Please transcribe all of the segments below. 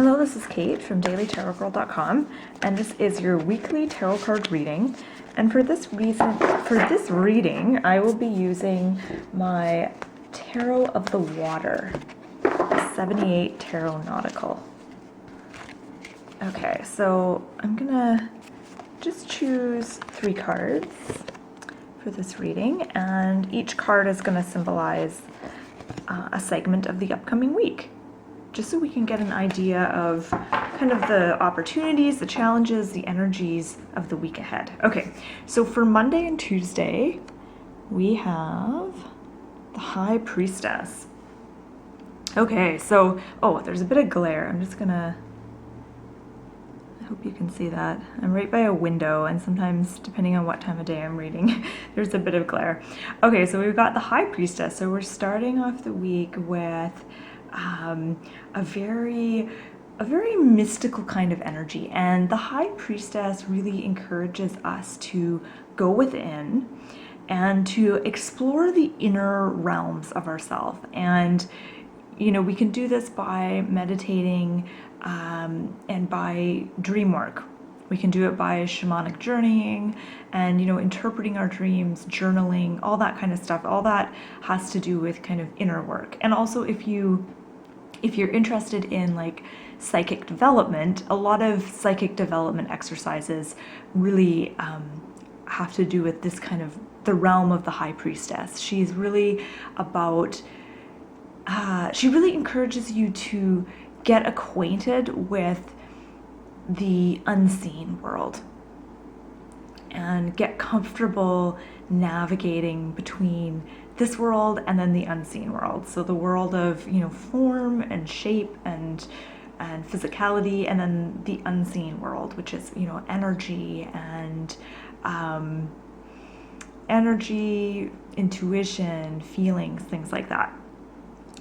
Hello, this is Kate from dailytarotgirl.com, and this is your weekly tarot card reading. And for this reading, I will be using my Tarot of the Water, 78 Tarot Nautical. Okay, so I'm gonna just choose 3 cards for this reading, and each card is gonna symbolize a segment of the upcoming week, just so we can get an idea of kind of the opportunities, the challenges, the energies of the week ahead. Okay, so for Monday and Tuesday, we have the High Priestess. Okay, so, there's a bit of glare. I hope you can see that. I'm right by a window, and sometimes, depending on what time of day I'm reading, there's a bit of glare. Okay, so we've got the High Priestess. So we're starting off the week with a very mystical kind of energy, and the High Priestess really encourages us to go within and to explore the inner realms of ourselves. And we can do this by meditating and by dream work. We can do it by shamanic journeying and, interpreting our dreams, journaling, all that kind of stuff. All that has to do with kind of inner work. And also if you're interested in like psychic development, a lot of psychic development exercises really have to do with this kind of the realm of the High Priestess. She's really about, she really encourages you to get acquainted with the unseen world and get comfortable navigating between this world and then the unseen world. So the world of, form and shape and physicality, and then the unseen world, which is, energy and intuition, feelings, things like that.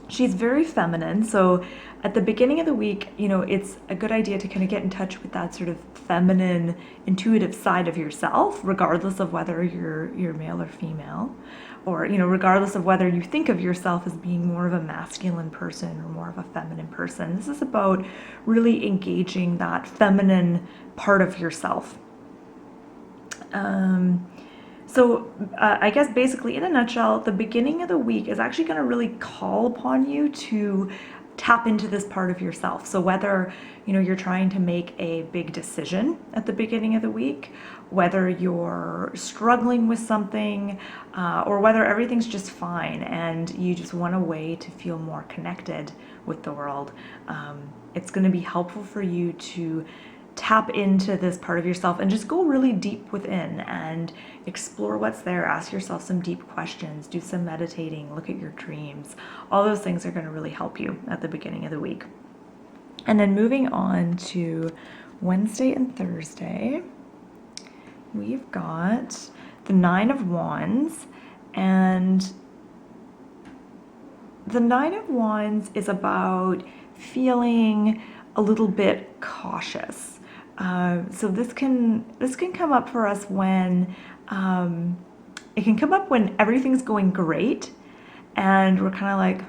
She's very feminine, so at the beginning of the week, it's a good idea to kind of get in touch with that sort of feminine, intuitive side of yourself, regardless of whether you're male or female, or, regardless of whether you think of yourself as being more of a masculine person or more of a feminine person. This is about really engaging that feminine part of yourself. So I guess basically in a nutshell, the beginning of the week is actually going to really call upon you to tap into this part of yourself. So whether, you're trying to make a big decision at the beginning of the week, whether you're struggling with something, or whether everything's just fine and you just want a way to feel more connected with the world, it's going to be helpful for you to tap into this part of yourself and just go really deep within and explore what's there. Ask yourself some deep questions, do some meditating, look at your dreams. All those things are going to really help you at the beginning of the week. And then moving on to Wednesday and Thursday, we've got the 9 of Wands, and the 9 of Wands is about feeling a little bit cautious. So this can come up for us when it can come up when everything's going great and we're kind of like,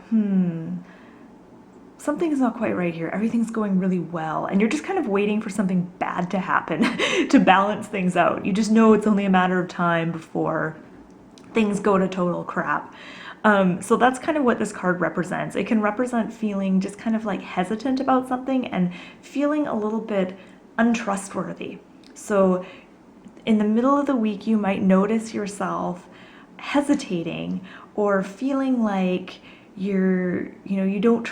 something's not quite right here. Everything's going really well, and you're just kind of waiting for something bad to happen to balance things out. You just know it's only a matter of time before things go to total crap. So that's kind of what this card represents. It can represent feeling just kind of like hesitant about something and feeling a little bit untrustworthy. So in the middle of the week, you might notice yourself hesitating or feeling like you don't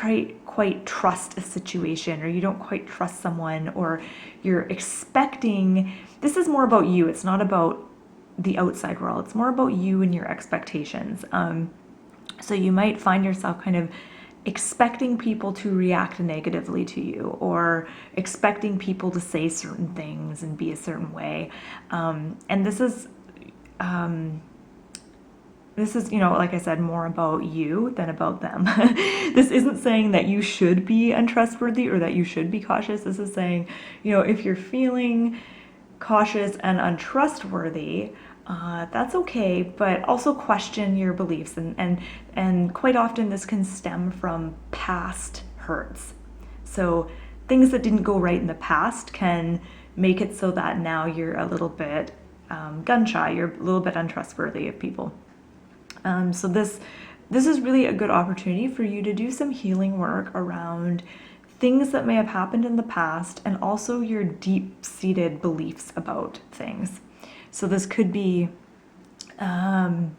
quite trust a situation, or you don't quite trust someone, or you're expecting, this is more about you. It's not about the outside world. It's more about you and your expectations. So you might find yourself kind of expecting people to react negatively to you, or expecting people to say certain things and be a certain way. And this is, like I said, more about you than about them. This isn't saying that you should be untrustworthy or that you should be cautious. This is saying, if you're feeling cautious and untrustworthy, that's okay, but also question your beliefs, and quite often this can stem from past hurts. So things that didn't go right in the past can make it so that now you're a little bit gun shy, you're a little bit untrustworthy of people. So this is really a good opportunity for you to do some healing work around things that may have happened in the past and also your deep-seated beliefs about things. So this could be, it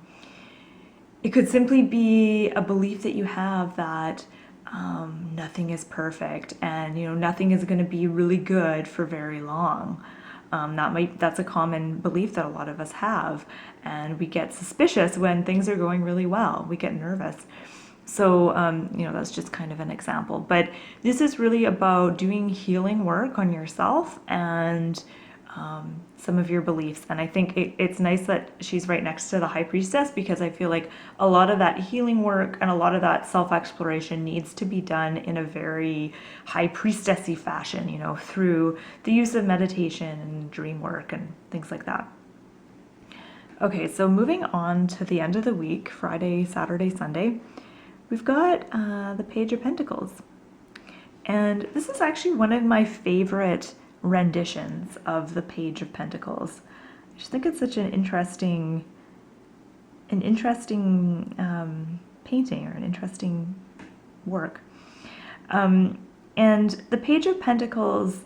could simply be a belief that you have that nothing is perfect and nothing is going to be really good for very long. That's a common belief that a lot of us have, and we get suspicious when things are going really well. We get nervous. So, that's just kind of an example. But this is really about doing healing work on yourself and some of your beliefs. And I think it's nice that she's right next to the High Priestess, because I feel like a lot of that healing work and a lot of that self-exploration needs to be done in a very High Priestess-y fashion, through the use of meditation and dream work and things like that. Okay, so moving on to the end of the week, Friday, Saturday, Sunday, we've got the Page of Pentacles. And this is actually one of my favorite renditions of the Page of Pentacles. I just think it's such an interesting painting, or an interesting work. And the Page of Pentacles,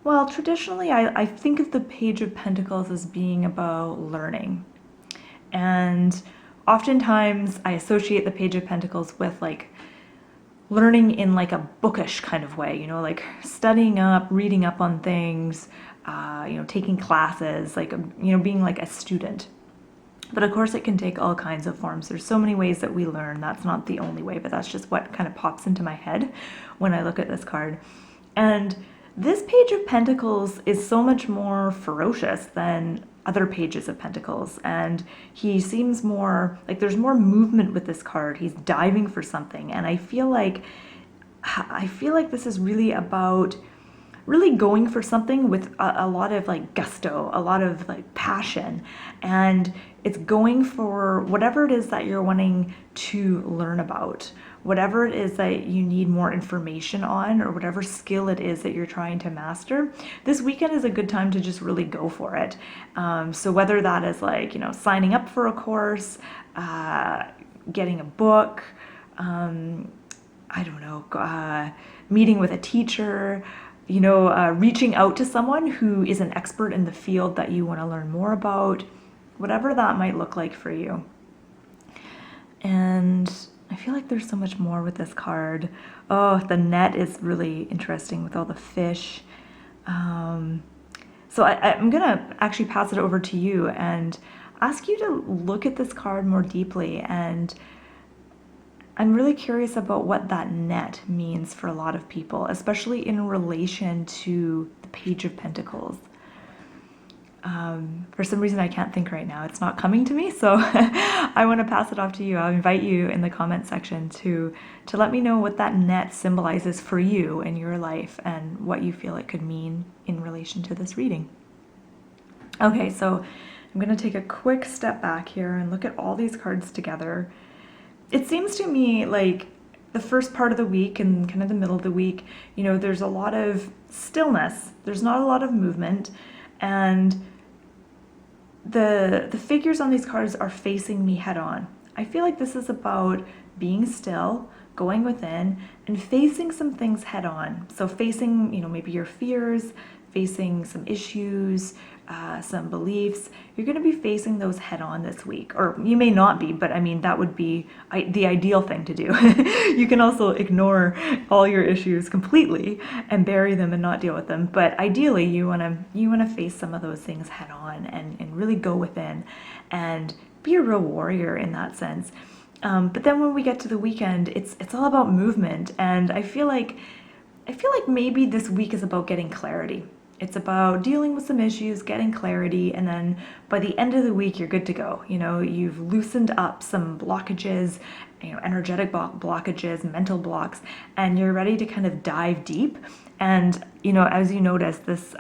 well, traditionally I think of the Page of Pentacles as being about learning. And oftentimes I associate the Page of Pentacles with like learning in like a bookish kind of way, like studying up, reading up on things, taking classes, like, being like a student. But of course it can take all kinds of forms. There's so many ways that we learn. That's not the only way, but that's just what kind of pops into my head when I look at this card. And this Page of Pentacles is so much more ferocious than other pages of Pentacles, and he seems more like there's more movement with this card. He's diving for something, and I feel like this is really about really going for something with a lot of like gusto, a lot of like passion, and it's going for whatever it is that you're wanting to learn about, whatever it is that you need more information on, or whatever skill it is that you're trying to master. This weekend is a good time to just really go for it. So whether that is like, signing up for a course, getting a book, I don't know, meeting with a teacher, reaching out to someone who is an expert in the field that you want to learn more about, whatever that might look like for you. And I feel like there's so much more with this card. Oh, the net is really interesting with all the fish. So I'm going to actually pass it over to you and ask you to look at this card more deeply. And I'm really curious about what that net means for a lot of people, especially in relation to the Page of Pentacles. For some reason I can't think right now. It's not coming to me, so I want to pass it off to you. I'll invite you in the comment section to let me know what that net symbolizes for you in your life and what you feel it could mean in relation to this reading. Okay, so I'm going to take a quick step back here and look at all these cards together. It seems to me like the first part of the week and kind of the middle of the week, there's a lot of stillness. There's not a lot of movement, and the figures on these cards are facing me head on. I feel like this is about being still, going within, and facing some things head on. So facing, maybe your fears, facing some issues, some beliefs. You're going to be facing those head on this week, or you may not be, but I mean, that would be the ideal thing to do. You can also ignore all your issues completely and bury them and not deal with them. But ideally, you want to face some of those things head on and really go within and be a real warrior in that sense. But then when we get to the weekend, it's all about movement, and I feel like maybe this week is about getting clarity. It's about dealing with some issues, getting clarity, and then by the end of the week, you're good to go. You've loosened up some blockages, energetic blockages, mental blocks, and you're ready to kind of dive deep. And, as you notice, this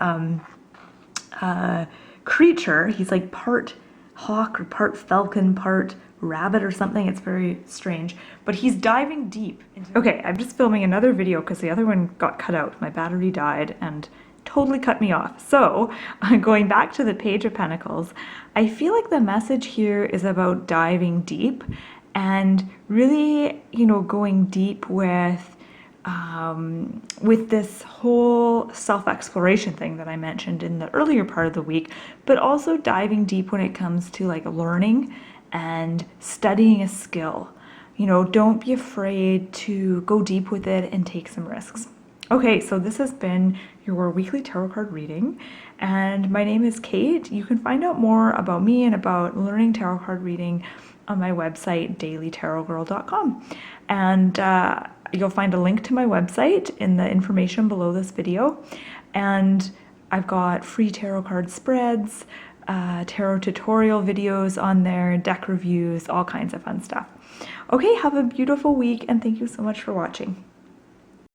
creature, he's like part hawk or part falcon, part rabbit or something. It's very strange, but he's diving deep into— Okay, I'm just filming another video because the other one got cut out. My battery died and totally cut me off. So going back to the Page of Pentacles, I feel like the message here is about diving deep and really, you know, going deep with this whole self-exploration thing that I mentioned in the earlier part of the week, but also diving deep when it comes to like learning and studying a skill. You know, don't be afraid to go deep with it and take some risks. Okay, so this has been your weekly tarot card reading, and my name is Kate. You can find out more about me and about learning tarot card reading on my website, dailytarotgirl.com. And you'll find a link to my website in the information below this video. And I've got free tarot card spreads, tarot tutorial videos on there, deck reviews, all kinds of fun stuff. Okay, have a beautiful week, and thank you so much for watching.